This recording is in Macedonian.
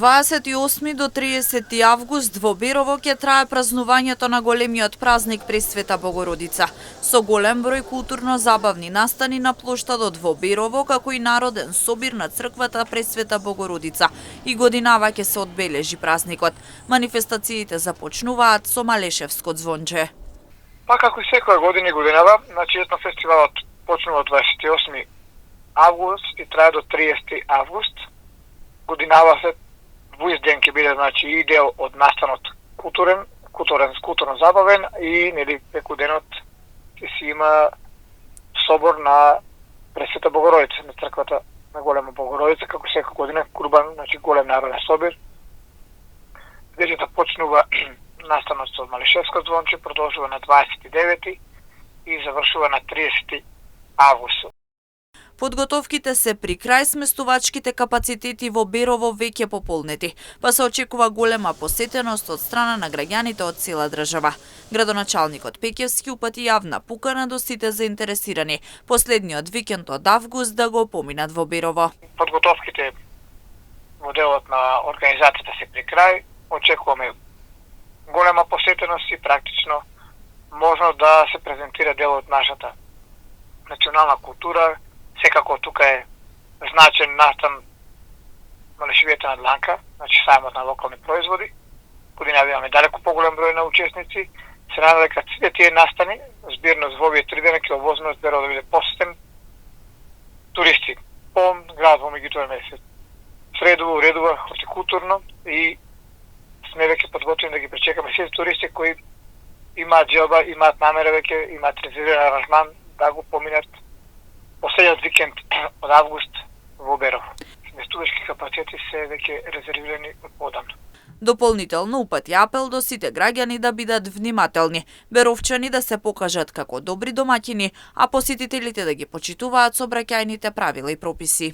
28 до 30 август во Берово ќе трае празнувањето на големиот празник Пресвета Богородица, со голем број културно-забавни настани на плоштадот во Берово, како и народен собир на црквата Пресвета Богородица. И годинава ќе се одбележи празникот. Манифестациите започнуваат со Малешевско звонче. Па како и секоја година и годинава, значи етнофестивалот почнува од 28 август и трае до 30 август. Годинава се двуизден ќе биде, значи, и дел од настанот културно забавен и нели преку денот ќе си има собор на Пресвета Богородица, на црквата на Голема Богородица, како секоја година курбан, значи голем народен собир. Вечерта почнува настанот со Малешевско звонче, продолжува на 29 и завршува на 30 август. Подготовките се при крај, сместувачките капацитети во Берово веќе пополнети, па се очекува голема посетеност од страна на граѓаните од цела држава. Градоначалникот Пеќевски упати јавна покана до сите заинтересирани последниот викенд од август да го поминат во Берово. Подготовките во делот на организацијата се при крај, очекуваме голема посетеност и практично можно да се презентира дел од нашата национална култура. Секако тука е значен настан Малешевијата на дланка, значи сајмот на локални производи. Годинава имаме далеку поголем број на учесници. Се надам дека сите тие настани, збирност во овие 3 дена ќе овозможат Берово да биде посетен туристи. Полн град во меѓутоа месец. Средово, уредува, хортикултурно и сме веќе подготвени да ги пречекаме сите туристи кои имаат желба, имаат намера веќе, имаат резервиран аранжман да го поминат последниот викенд од август во Берово. Сместувачки капацитети се веќе резервирани од подамно. Дополнително упати апел до сите граѓани да бидат внимателни, беровчани да се покажат како добри домаќини, а посетителите да ги почитуваат сообраќајните правила и прописи.